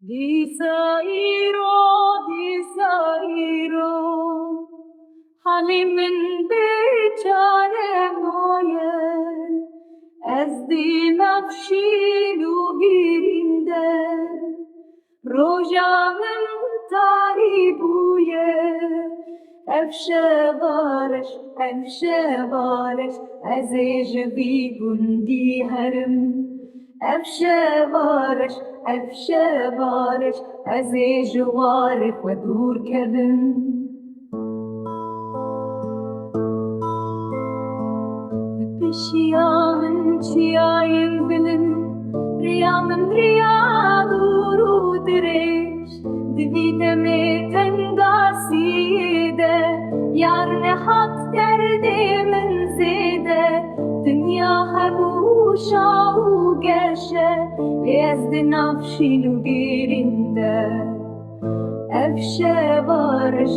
Di sairo, halimin beçare moye, ez di nafşilu girinde, rojamın taribuye, efşe varış, ez ejvi gundi herim. Efşe varış, ez ejvarif ve dur kevim. Pişiyamın çiyayın bilin, riyamın riya duru direş, divideme tengasiyede, yar ne hak derdimin zede, dünya hebuşa u gerşe, ez di nafşilu girinde. Efşe varış,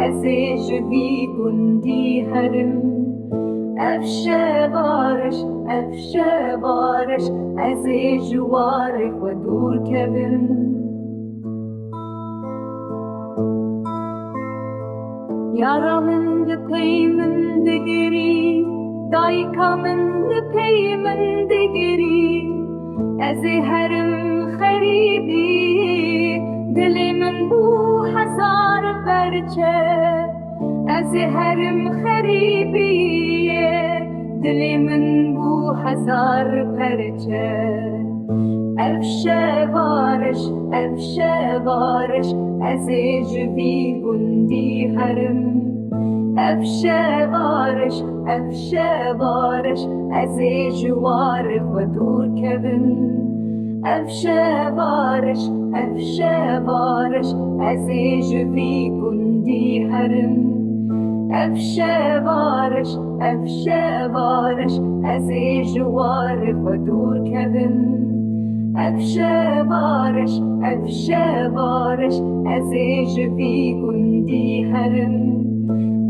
ez ejvi gundi herim. Efşe varış, ez ejvarif ve dur kevim. Yaramın dıkayımın digiri, daykamın dıkayımın digiri, ez herim kharibi, dilimin bu hazar perçe, ez herim kharibi, dilimin bu hazar perçe. Efşe varış, ez ejvi gundi herim. Efşe varış, ez ejvarif ve dur kevim. Efşe varış, ez ejvi gundi herim. Efşe varış, ez ejvarif ve dur kevim. Efşe varış, ez ejvi gundi herim.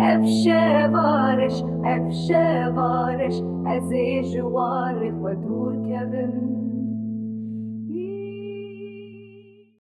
Efşe varış, ez ejvarif ve dur kevim.